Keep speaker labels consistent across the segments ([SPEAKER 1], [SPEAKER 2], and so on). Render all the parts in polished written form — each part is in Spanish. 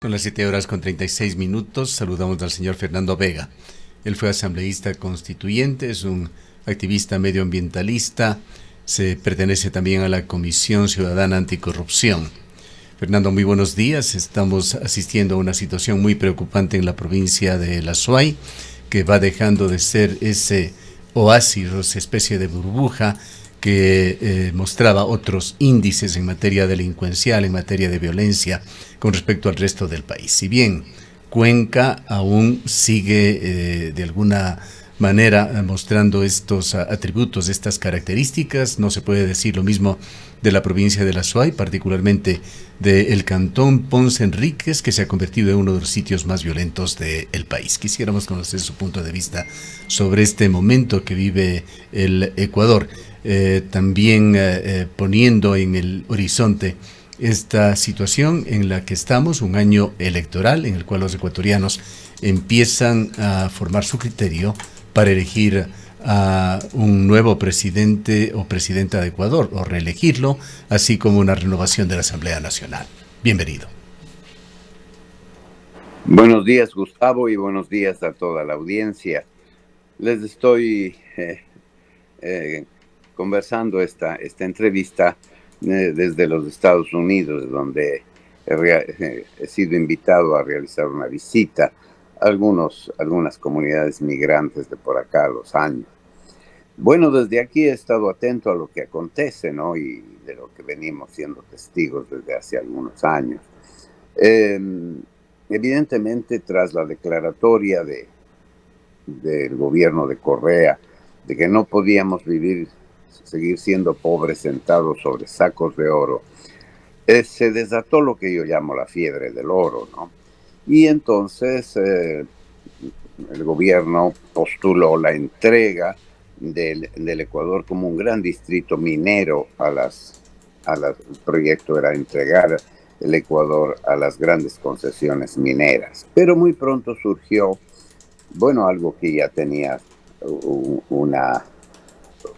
[SPEAKER 1] Son las 7 horas con 36 minutos. Saludamos al señor Fernando Vega. Él fue asambleísta constituyente, es un activista medioambientalista, se pertenece también a la Comisión Ciudadana Anticorrupción. Fernando, muy buenos días. Estamos asistiendo a una situación muy preocupante en la provincia de La Suay, que va dejando de ser ese oasis o esa especie de burbuja que mostraba otros índices en materia delincuencial, en materia de violencia con respecto al resto del país. Si bien Cuenca aún sigue de alguna manera mostrando estos atributos, estas características, no se puede decir lo mismo de la provincia de La Suay, particularmente del cantón Ponce Enríquez, que se ha convertido en uno de los sitios más violentos del país. Quisiéramos conocer su punto de vista sobre este momento que vive el Ecuador, también poniendo en el horizonte esta situación en la que estamos, un año electoral en el cual los ecuatorianos empiezan a formar su criterio para elegir a un nuevo presidente o presidenta de Ecuador o reelegirlo, así como una renovación de la Asamblea Nacional. Bienvenido.
[SPEAKER 2] Buenos días, Gustavo, y buenos días a toda la audiencia. Les estoy conversando esta entrevista desde los Estados Unidos, donde he sido invitado a realizar una visita a algunas comunidades migrantes de por acá a los años. Bueno, desde aquí he estado atento a lo que acontece, ¿no? Y de lo que venimos siendo testigos desde hace algunos años. Evidentemente, tras la declaratoria del gobierno de Correa de que no podíamos seguir siendo pobres sentados sobre sacos de oro, se desató lo que yo llamo la fiebre del oro, ¿no? Y entonces el gobierno postuló la entrega del Ecuador como un gran distrito minero el proyecto era entregar el Ecuador a las grandes concesiones mineras. Pero muy pronto surgió, bueno, algo que ya tenía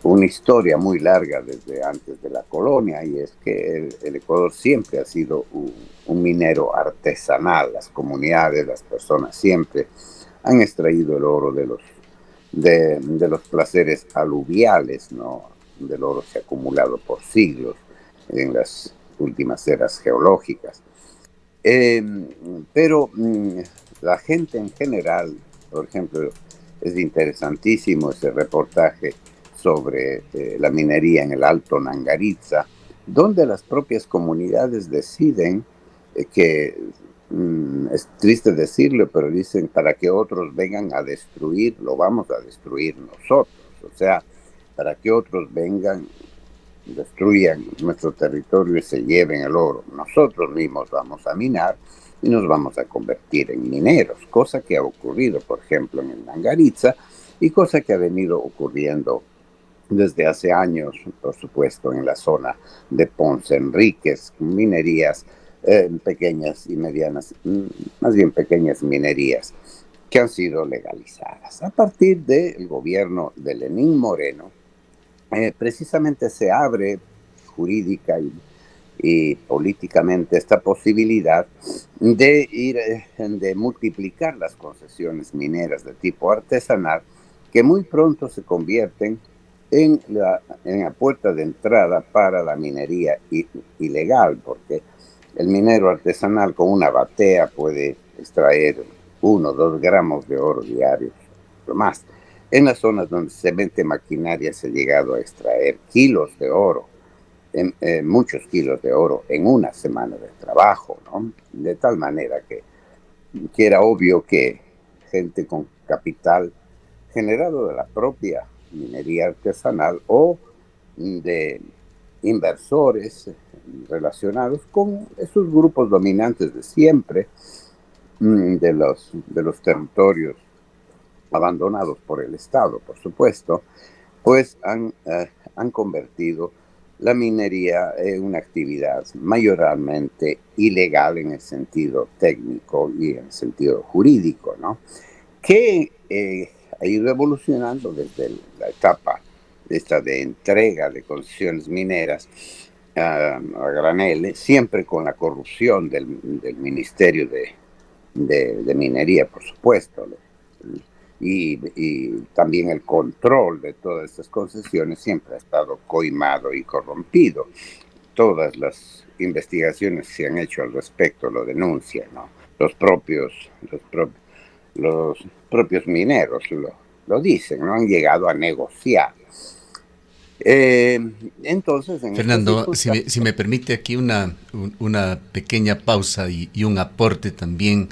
[SPEAKER 2] una historia muy larga desde antes de la colonia, y es que el Ecuador siempre ha sido un minero artesanal. Las comunidades, las personas siempre han extraído el oro de los placeres aluviales, ¿no? Del oro se ha acumulado por siglos en las últimas eras geológicas. Pero la gente en general, por ejemplo, es interesantísimo ese reportaje sobre la minería en el Alto Nangaritza, donde las propias comunidades deciden que, es triste decirlo, pero dicen, para que otros vengan a destruir, lo vamos a destruir nosotros. O sea, para que otros vengan, destruyan nuestro territorio y se lleven el oro. Nosotros mismos vamos a minar y nos vamos a convertir en mineros, cosa que ha ocurrido, por ejemplo, en el Nangaritza, y cosa que ha venido ocurriendo desde hace años, por supuesto, en la zona de Ponce Enríquez, minerías pequeñas y medianas, más bien pequeñas minerías, que han sido legalizadas. A partir del gobierno de Lenín Moreno, precisamente se abre jurídica y políticamente esta posibilidad de multiplicar las concesiones mineras de tipo artesanal, que muy pronto se convierten en la puerta de entrada para la minería ilegal, porque el minero artesanal con una batea puede extraer 1 o 2 gramos de oro diarios, o más. En las zonas donde se vende maquinaria se ha llegado a extraer kilos de oro, muchos kilos de oro en una semana de trabajo, ¿no? De tal manera que era obvio que gente con capital generado de la propia minería artesanal o de inversores relacionados con esos grupos dominantes de siempre, de los territorios abandonados por el Estado, por supuesto, pues han convertido la minería en una actividad mayormente ilegal en el sentido técnico y en el sentido jurídico, ¿no? Que ha ido evolucionando desde la etapa esta de entrega de concesiones mineras a granel, siempre con la corrupción del Ministerio de Minería, por supuesto, y también el control de todas estas concesiones siempre ha estado coimado y corrompido. Todas las investigaciones que se han hecho al respecto lo denuncian, ¿no? Los propios mineros lo dicen, ¿no? Han llegado a negociar. Entonces, en
[SPEAKER 1] Fernando, si me permite aquí una pequeña pausa y un aporte también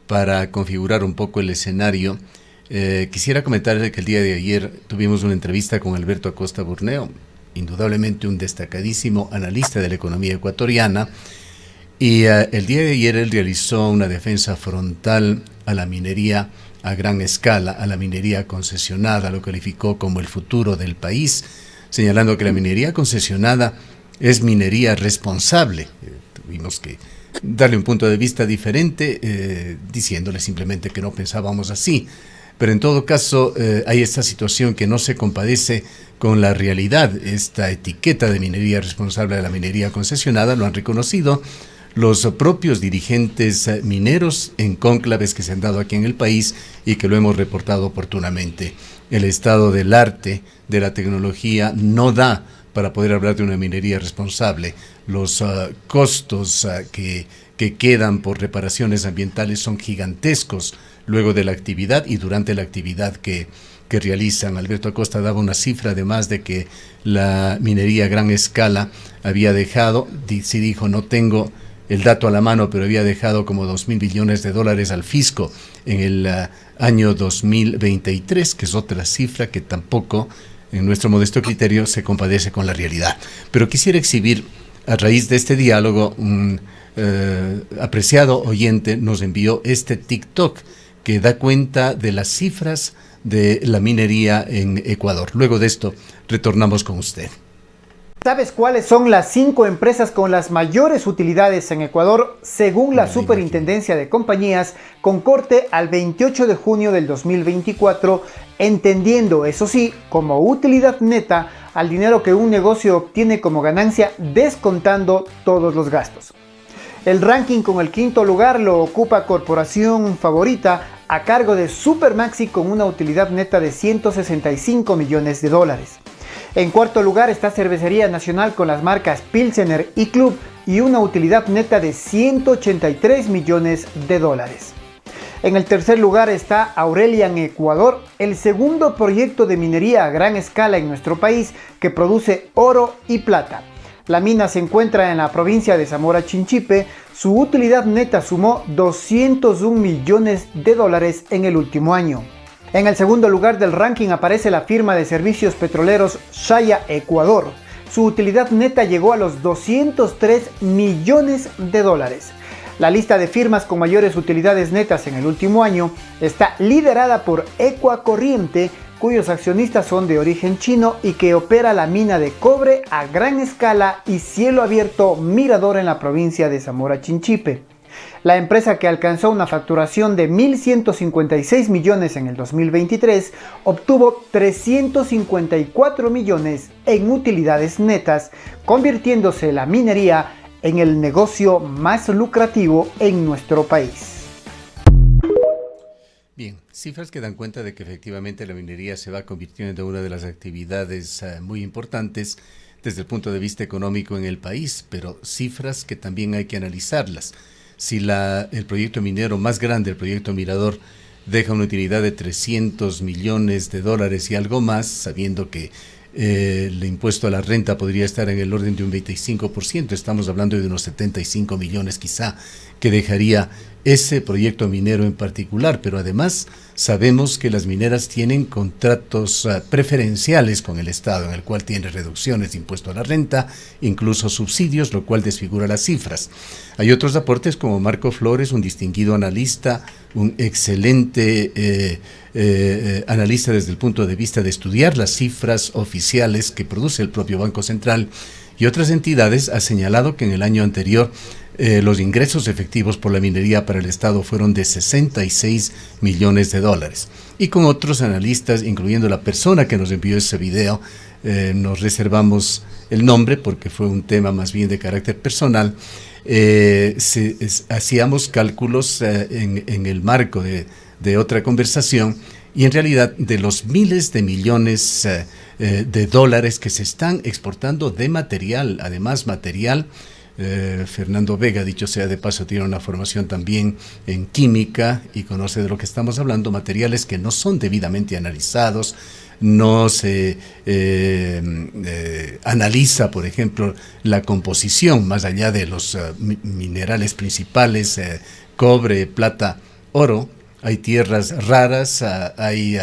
[SPEAKER 1] para configurar un poco el escenario. Quisiera comentarle que el día de ayer tuvimos una entrevista con Alberto Acosta Burneo, indudablemente un destacadísimo analista de la economía ecuatoriana, y el día de ayer él realizó una defensa frontal a la minería a gran escala, a la minería concesionada, lo calificó como el futuro del país, señalando que la minería concesionada es minería responsable. Tuvimos que darle un punto de vista diferente, diciéndole simplemente que no pensábamos así. Pero en todo caso, hay esta situación que no se compadece con la realidad. Esta etiqueta de minería responsable de la minería concesionada lo han reconocido los propios dirigentes mineros en cónclaves que se han dado aquí en el país y que lo hemos reportado oportunamente. El estado del arte, de la tecnología, no da para poder hablar de una minería responsable. Los costos que quedan por reparaciones ambientales son gigantescos luego de la actividad y durante la actividad que realizan. Alberto Acosta daba una cifra además de que la minería a gran escala había dejado, sí dijo, no tengo el dato a la mano, pero había dejado como $2,000 billones al fisco en el año 2023, que es otra cifra que tampoco, en nuestro modesto criterio, se compadece con la realidad. Pero quisiera exhibir, a raíz de este diálogo, un apreciado oyente nos envió este TikTok que da cuenta de las cifras de la minería en Ecuador. Luego de esto, retornamos con usted.
[SPEAKER 3] ¿Sabes cuáles son las 5 empresas con las mayores utilidades en Ecuador según la Superintendencia de Compañías con corte al 28 de junio del 2024, entendiendo, eso sí, como utilidad neta al dinero que un negocio obtiene como ganancia descontando todos los gastos? El ranking con el quinto lugar lo ocupa Corporación Favorita a cargo de Supermaxi con una utilidad neta de $165 millones. En cuarto lugar está Cervecería Nacional con las marcas Pilsener y Club y una utilidad neta de $183 millones. En el tercer lugar está Aurelian Ecuador, el segundo proyecto de minería a gran escala en nuestro país que produce oro y plata. La mina se encuentra en la provincia de Zamora Chinchipe. Su utilidad neta sumó $201 millones en el último año. En el segundo lugar del ranking aparece la firma de servicios petroleros Shaya Ecuador. Su utilidad neta llegó a los $203 millones. La lista de firmas con mayores utilidades netas en el último año está liderada por Ecuacorriente, cuyos accionistas son de origen chino y que opera la mina de cobre a gran escala y cielo abierto Mirador en la provincia de Zamora Chinchipe. La empresa, que alcanzó una facturación de 1.156 millones en el 2023, obtuvo 354 millones en utilidades netas, convirtiéndose la minería en el negocio más lucrativo en nuestro país.
[SPEAKER 1] Bien, cifras que dan cuenta de que efectivamente la minería se va convirtiendo en una de las actividades muy importantes desde el punto de vista económico en el país, pero cifras que también hay que analizarlas. Si el proyecto minero más grande, el proyecto Mirador, deja una utilidad de $300 millones y algo más, sabiendo que el impuesto a la renta podría estar en el orden de un 25%, estamos hablando de unos 75 millones quizá, que dejaría ese proyecto minero en particular, pero además sabemos que las mineras tienen contratos preferenciales con el Estado, en el cual tiene reducciones de impuesto a la renta, incluso subsidios, lo cual desfigura las cifras. Hay otros aportes como Marco Flores, un distinguido analista, un excelente analista desde el punto de vista de estudiar las cifras oficiales que produce el propio Banco Central, y otras entidades ha señalado que en el año anterior los ingresos efectivos por la minería para el Estado fueron de $66 millones. Y con otros analistas, incluyendo la persona que nos envió ese video, nos reservamos el nombre porque fue un tema más bien de carácter personal, hacíamos cálculos en el marco de otra conversación, y en realidad de los miles de millones de dólares que se están exportando de material, además material, Fernando Vega, dicho sea de paso, tiene una formación también en química y conoce de lo que estamos hablando, materiales que no son debidamente analizados, no se analiza, por ejemplo, la composición más allá de los minerales principales, cobre, plata, oro. Hay tierras raras, hay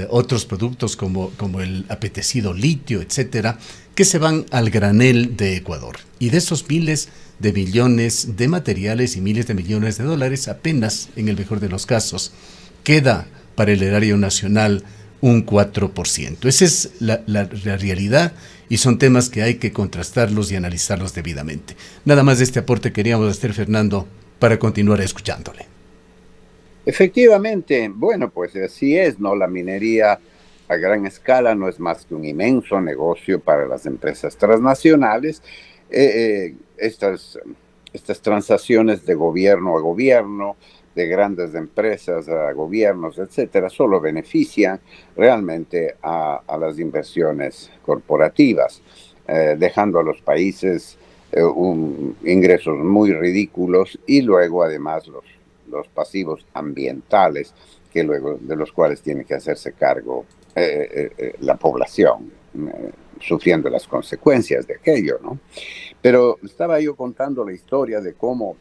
[SPEAKER 1] otros productos como el apetecido litio, etcétera, que se van al granel de Ecuador. Y de esos miles de millones de materiales y miles de millones de dólares, apenas, en el mejor de los casos, queda para el erario nacional un 4%. Esa es la realidad, y son temas que hay que contrastarlos y analizarlos debidamente. Nada más de este aporte queríamos hacer, Fernando, para continuar escuchándole.
[SPEAKER 2] Efectivamente, bueno, pues así es, ¿no? La minería a gran escala no es más que un inmenso negocio para las empresas transnacionales. Estas transacciones de gobierno a gobierno, de grandes empresas a gobiernos, etcétera, solo benefician realmente a las inversiones corporativas, dejando a los países ingresos muy ridículos, y luego además los pasivos ambientales, que luego de los cuales tiene que hacerse cargo la población, sufriendo las consecuencias de aquello, ¿no? Pero estaba yo contando la historia de cómo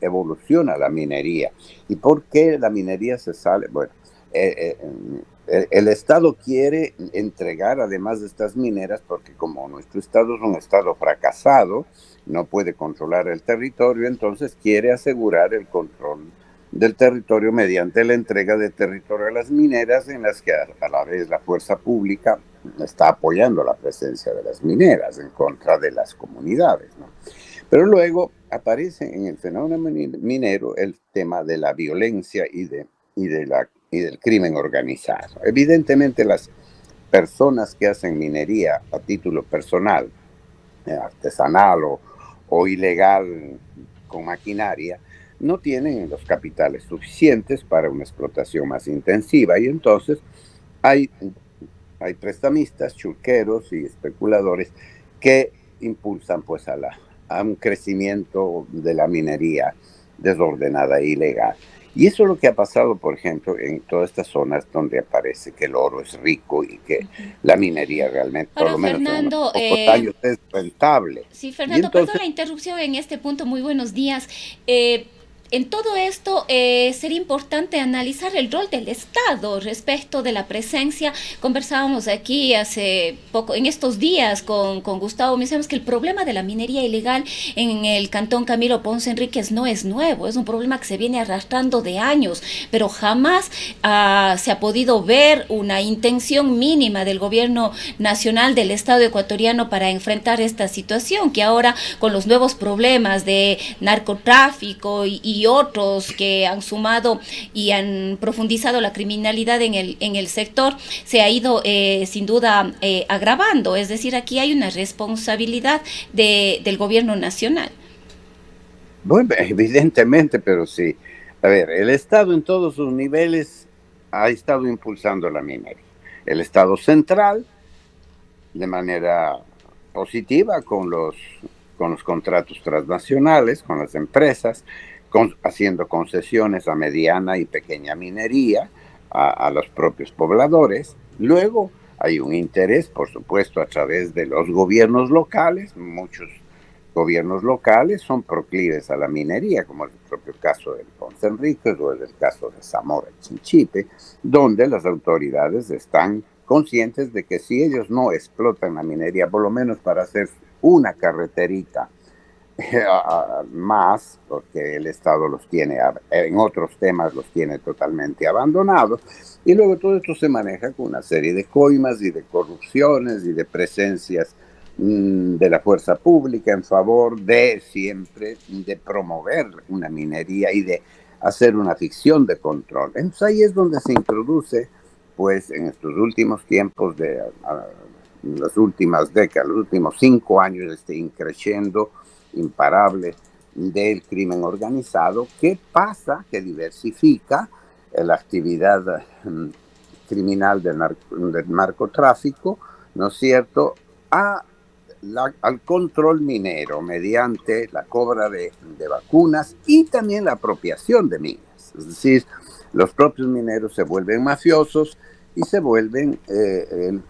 [SPEAKER 2] evoluciona la minería y por qué la minería se sale. Bueno, el Estado quiere entregar además de estas mineras, porque como nuestro Estado es un Estado fracasado, no puede controlar el territorio, entonces quiere asegurar el control del territorio mediante la entrega de territorio a las mineras, en las que a la vez la fuerza pública está apoyando la presencia de las mineras en contra de las comunidades, ¿no? Pero luego aparece en el fenómeno minero el tema de la violencia y del crimen organizado. Evidentemente las personas que hacen minería a título personal, artesanal o ilegal con maquinaria, no tienen los capitales suficientes para una explotación más intensiva, y entonces hay prestamistas, churqueros y especuladores que impulsan pues a un crecimiento de la minería desordenada e ilegal. Y eso es lo que ha pasado, por ejemplo, en todas estas zonas donde aparece que el oro es rico y que la minería realmente,
[SPEAKER 4] Ahora,
[SPEAKER 2] por lo menos
[SPEAKER 4] Fernando,
[SPEAKER 2] en unos pocos años, es rentable.
[SPEAKER 4] sí,
[SPEAKER 2] Y
[SPEAKER 4] Fernando,
[SPEAKER 2] entonces,
[SPEAKER 4] perdón la interrupción en este punto. Muy buenos días. En todo esto sería importante analizar el rol del Estado respecto de la presencia. Conversábamos aquí hace poco, en estos días, con Gustavo. Mencionamos que el problema de la minería ilegal en el cantón Camilo Ponce Enríquez no es nuevo, es un problema que se viene arrastrando de años, pero jamás se ha podido ver una intención mínima del gobierno nacional del Estado ecuatoriano para enfrentar esta situación, que ahora con los nuevos problemas de narcotráfico y otros que han sumado y han profundizado la criminalidad en el sector, se ha ido sin duda agravando. Es decir, aquí hay una responsabilidad del gobierno nacional.
[SPEAKER 2] bueno, evidentemente, pero sí. A ver, el Estado en todos sus niveles ha estado impulsando la minería. El Estado central, de manera positiva, con los contratos transnacionales, con las empresas, haciendo concesiones a mediana y pequeña minería, a los propios pobladores. Luego hay un interés, por supuesto, a través de los gobiernos locales. Muchos gobiernos locales son proclives a la minería, como es el propio caso de Ponce Enríquez o el caso de Zamora y Chinchipe, donde las autoridades están conscientes de que si ellos no explotan la minería, por lo menos para hacer una carreterita más, porque el Estado los tiene, en otros temas los tiene totalmente abandonados, y luego todo esto se maneja con una serie de coimas y de corrupciones y de presencias de la fuerza pública en favor de siempre de promover una minería y de hacer una ficción de control. Entonces ahí es donde se introduce, pues en estos últimos tiempos las últimas décadas, los últimos 5 años, este increciendo imparable del crimen organizado, que pasa, que diversifica la actividad criminal del narcotráfico, ¿no es cierto?, al control minero mediante la cobra de vacunas y también la apropiación de minas. Es decir, los propios mineros se vuelven mafiosos y se vuelven el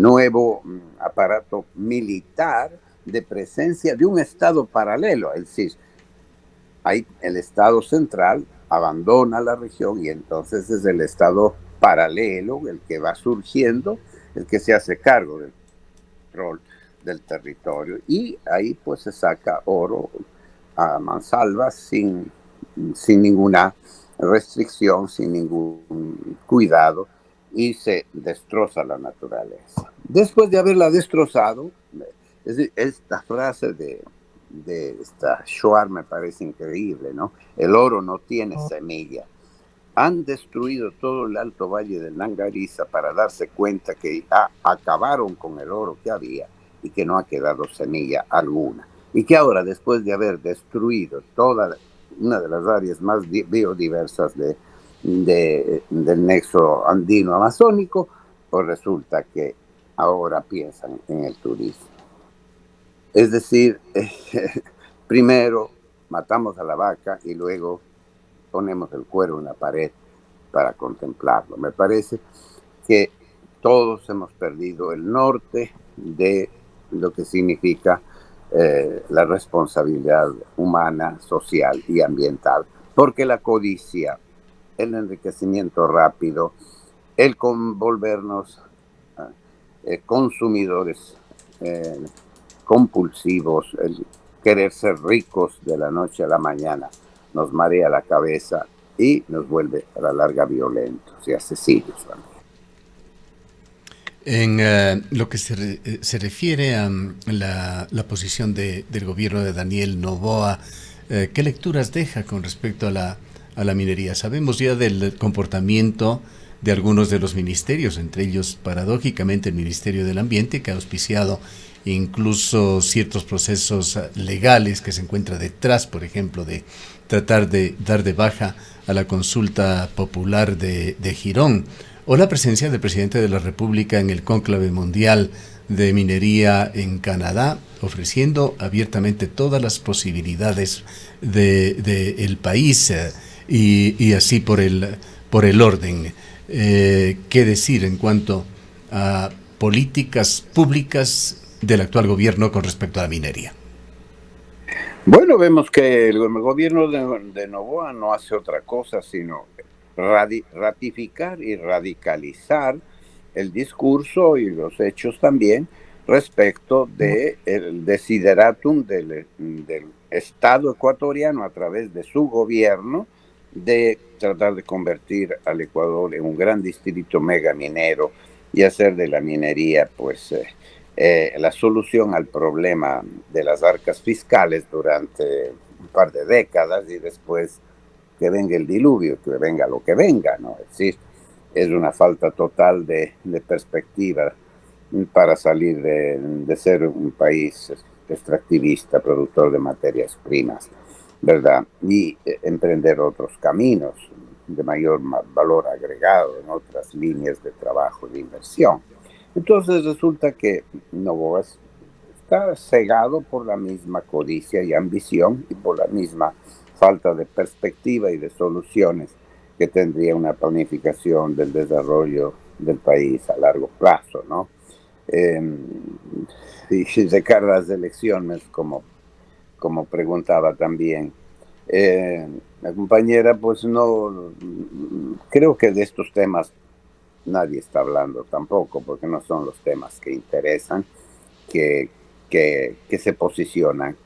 [SPEAKER 2] nuevo aparato militar de presencia de un Estado paralelo. Es decir, el Estado central abandona la región y entonces es el Estado paralelo el que va surgiendo, el que se hace cargo del control del territorio, y ahí pues se saca oro a mansalva sin ninguna restricción, sin ningún cuidado, y se destroza la naturaleza. Después de haberla destrozado, esta frase de esta Schwarz me parece increíble, ¿no? El oro no tiene semilla. Han destruido todo el Alto Valle del Nangariza para darse cuenta que acabaron con el oro que había y que no ha quedado semilla alguna. Y que ahora, después de haber destruido toda una de las áreas más biodiversas del nexo andino-amazónico, pues resulta que ahora piensan en el turismo. Es decir, primero matamos a la vaca y luego ponemos el cuero en la pared para contemplarlo. Me parece que todos hemos perdido el norte de lo que significa la responsabilidad humana, social y ambiental, porque la codicia, el enriquecimiento rápido, el volvernos consumidores compulsivos, el querer ser ricos de la noche a la mañana, nos marea la cabeza y nos vuelve a la larga violentos y asesinos también.
[SPEAKER 1] En lo que se refiere a la posición del gobierno de Daniel Noboa, ¿qué lecturas deja con respecto a la minería? Sabemos ya del comportamiento de algunos de los ministerios, entre ellos, paradójicamente, el Ministerio del Ambiente, que ha auspiciado incluso ciertos procesos legales que se encuentra detrás, por ejemplo, de tratar de dar de baja a la consulta popular de Girón, o la presencia del presidente de la República en el cónclave mundial de minería en Canadá, ofreciendo abiertamente todas las posibilidades del país y así por el orden. ¿Qué decir en cuanto a políticas públicas del actual gobierno con respecto a la minería?
[SPEAKER 2] Bueno, vemos que el gobierno de Noboa no hace otra cosa sino ratificar y radicalizar el discurso y los hechos también respecto del desideratum del Estado ecuatoriano a través de su gobierno de tratar de convertir al Ecuador en un gran distrito mega minero y hacer de la minería pues la solución al problema de las arcas fiscales durante un par de décadas y después que venga el diluvio, que venga lo que venga, ¿no? Es decir, es una falta total de perspectiva para salir de ser un país extractivista, productor de materias primas, ¿verdad? Y emprender otros caminos de mayor valor agregado en otras líneas de trabajo, de inversión. Entonces resulta que Noboa está cegado por la misma codicia y ambición y por la misma falta de perspectiva y de soluciones que tendría una planificación del desarrollo del país a largo plazo, ¿no? Y de cara a las elecciones, como preguntaba también la compañera, pues no, creo que de estos temas nadie está hablando tampoco, porque no son los temas que interesan, que se posicionan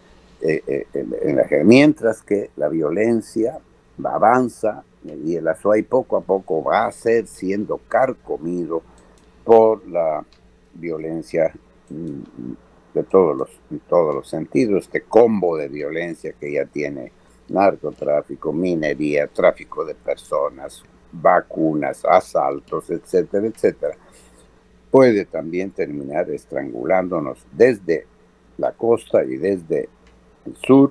[SPEAKER 2] mientras que la violencia avanza y el Azuay poco a poco va a ser siendo carcomido por la violencia de todos los sentidos, este combo de violencia que ya tiene narcotráfico, minería, tráfico de personas, vacunas, asaltos, etcétera, etcétera. puede también terminar estrangulándonos desde la costa y desde el sur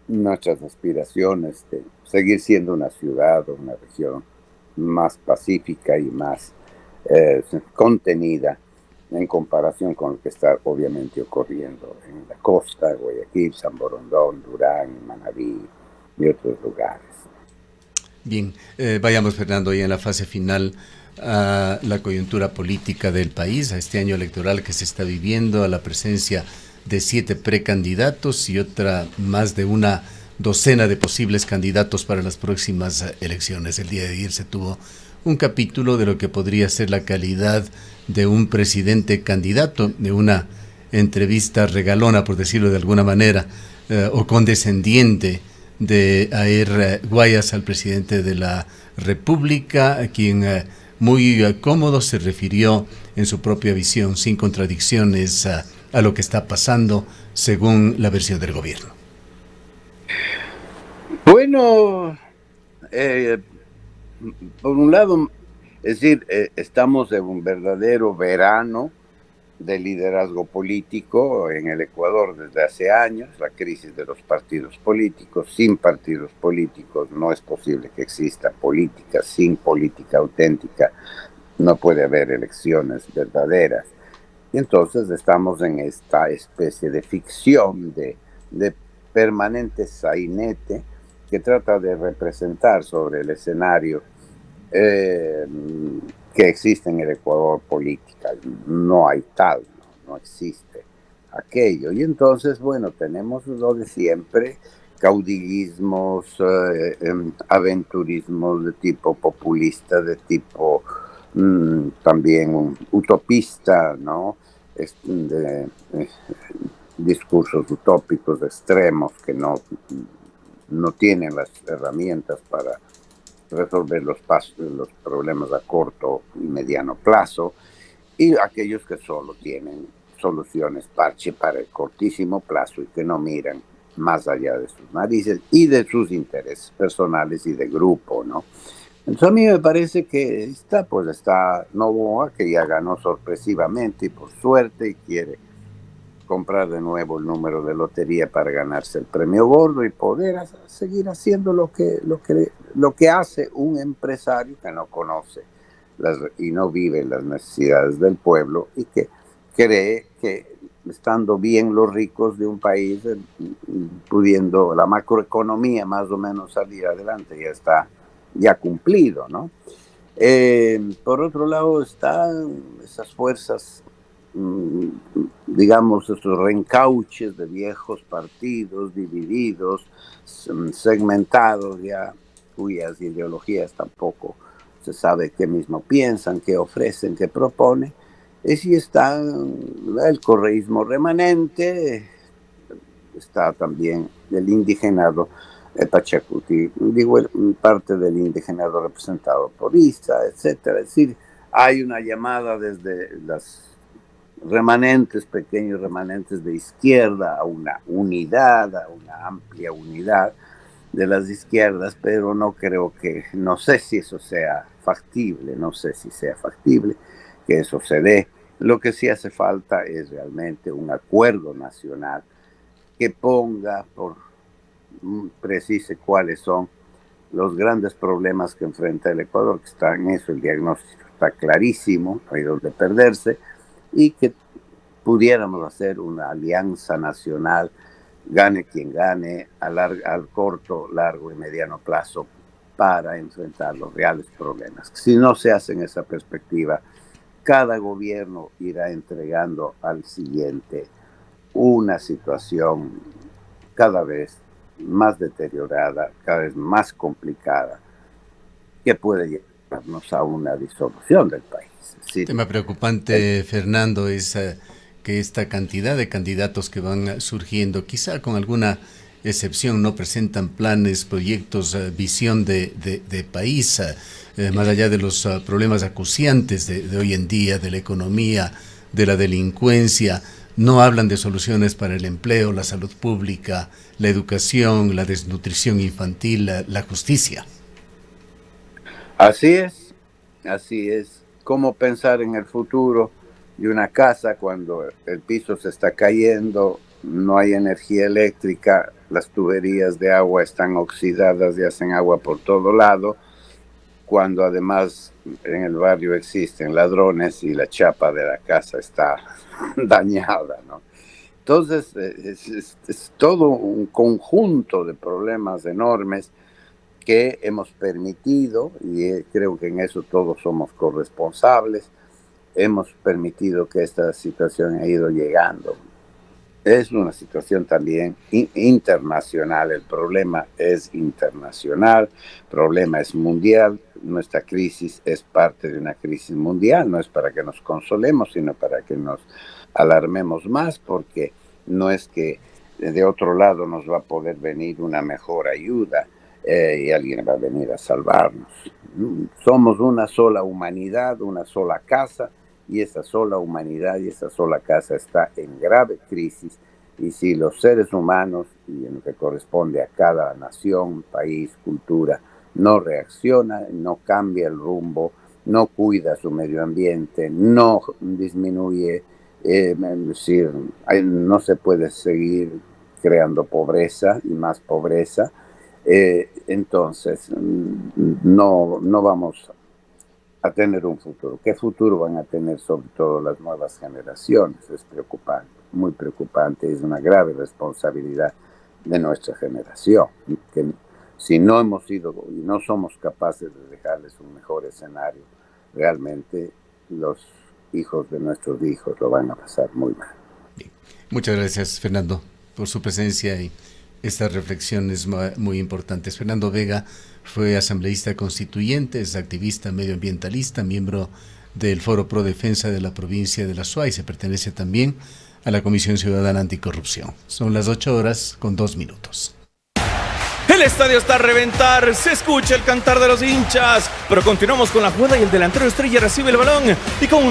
[SPEAKER 2] nuestras aspiraciones de seguir siendo una ciudad o una región más pacífica y más contenida en comparación con lo que está obviamente ocurriendo en la costa, Guayaquil, San Borondón, Durán, Manabí y otros lugares.
[SPEAKER 1] Bien, vayamos, Fernando, ya en la fase final a la coyuntura política del país, a este año electoral que se está viviendo, a la presencia de 7 precandidatos y más de una docena de posibles candidatos para las próximas elecciones. El día de ayer se tuvo un capítulo de lo que podría ser la calidad de un presidente candidato, de una entrevista regalona, por decirlo de alguna manera, o condescendiente de Aer Guayas al presidente de la República, a quien muy cómodo se refirió en su propia visión, sin contradicciones, a lo que está pasando según la versión del gobierno.
[SPEAKER 2] Bueno, por un lado, es decir, estamos en un verdadero verano de liderazgo político en el Ecuador desde hace años, la crisis de los partidos políticos. Sin partidos políticos no es posible que exista política, sin política auténtica no puede haber elecciones verdaderas. Y entonces estamos en esta especie de ficción, de permanente sainete que trata de representar sobre el escenario que existe en el Ecuador política. No hay tal, no existe aquello. Y entonces, bueno, tenemos lo de siempre, caudillismos, aventurismos de tipo populista, de tipo también utopista, ¿no? Discursos utópicos extremos que no tienen las herramientas para resolver los problemas a corto y mediano plazo, y aquellos que solo tienen soluciones parche para el cortísimo plazo y que no miran más allá de sus narices y de sus intereses personales y de grupo, ¿no? Entonces a mí me parece que está Noboa, que ya ganó sorpresivamente y por suerte y quiere comprar de nuevo el número de lotería para ganarse el premio gordo y poder seguir haciendo lo que hace un empresario que no conoce y no vive las necesidades del pueblo y que cree que estando bien los ricos de un país, pudiendo la macroeconomía más o menos salir adelante, ya cumplido, ¿no? Por otro lado están esas fuerzas, digamos, estos reencauches de viejos partidos divididos, segmentados ya, cuyas ideologías tampoco se sabe qué mismo piensan, qué ofrecen, qué proponen. Y está el correísmo remanente, está también el indigenado Pachacuti, digo, parte del indigenado representado por ISA, etcétera. Es decir, hay una llamada desde las pequeños remanentes de izquierda a una unidad, a una amplia unidad de las izquierdas, pero no sé si eso sea factible, que eso se dé. Lo que sí hace falta es realmente un acuerdo nacional que precise cuáles son los grandes problemas que enfrenta el Ecuador, que está en eso, el diagnóstico está clarísimo, no hay donde perderse, y que pudiéramos hacer una alianza nacional, gane quien gane, al corto, largo y mediano plazo, para enfrentar los reales problemas. Si no se hace en esa perspectiva, cada gobierno irá entregando al siguiente una situación cada vez más deteriorada, cada vez más complicada, que puede llevarnos a una disolución del país.
[SPEAKER 1] El tema preocupante, Fernando, es que esta cantidad de candidatos que van surgiendo, quizá con alguna excepción, no presentan planes, proyectos, visión de país, más allá de los problemas acuciantes de hoy en día, de la economía, de la delincuencia. No hablan de soluciones para el empleo, la salud pública, la educación, la desnutrición infantil, la justicia.
[SPEAKER 2] Así es. cómo pensar en el futuro de una casa cuando el piso se está cayendo, no hay energía eléctrica, las tuberías de agua están oxidadas y hacen agua por todo lado, cuando además en el barrio existen ladrones y la chapa de la casa está dañada, ¿no? Entonces es todo un conjunto de problemas enormes que hemos permitido, y creo que en eso todos somos corresponsables, hemos permitido que esta situación ha ido llegando. Es una situación también internacional, el problema es internacional, el problema es mundial, nuestra crisis es parte de una crisis mundial, no es para que nos consolemos, sino para que nos alarmemos más, porque no es que de otro lado nos va a poder venir una mejor ayuda y alguien va a venir a salvarnos. Somos una sola humanidad, una sola casa, y esa sola humanidad y esa sola casa está en grave crisis, y si los seres humanos, y en lo que corresponde a cada nación, país, cultura, no reacciona, no cambia el rumbo, no cuida su medio ambiente, no disminuye, es decir, no se puede seguir creando pobreza y más pobreza, entonces no vamos a tener un futuro. ¿Qué futuro van a tener sobre todo las nuevas generaciones? Es preocupante, muy preocupante, es una grave responsabilidad de nuestra generación, que si no hemos sido y no somos capaces de dejarles un mejor escenario, realmente los hijos de nuestros hijos lo van a pasar muy mal.
[SPEAKER 1] Bien. Muchas gracias, Fernando, por su presencia y estas reflexiones muy importantes. Fernando Vega fue asambleísta constituyente, es activista medioambientalista, miembro del Foro Pro Defensa de la provincia de La Suay, se pertenece también a la Comisión Ciudadana Anticorrupción. Son las 8:02.
[SPEAKER 5] El estadio está a reventar, se escucha el cantar de los hinchas, pero continuamos con la jugada y el delantero estrella recibe el balón y con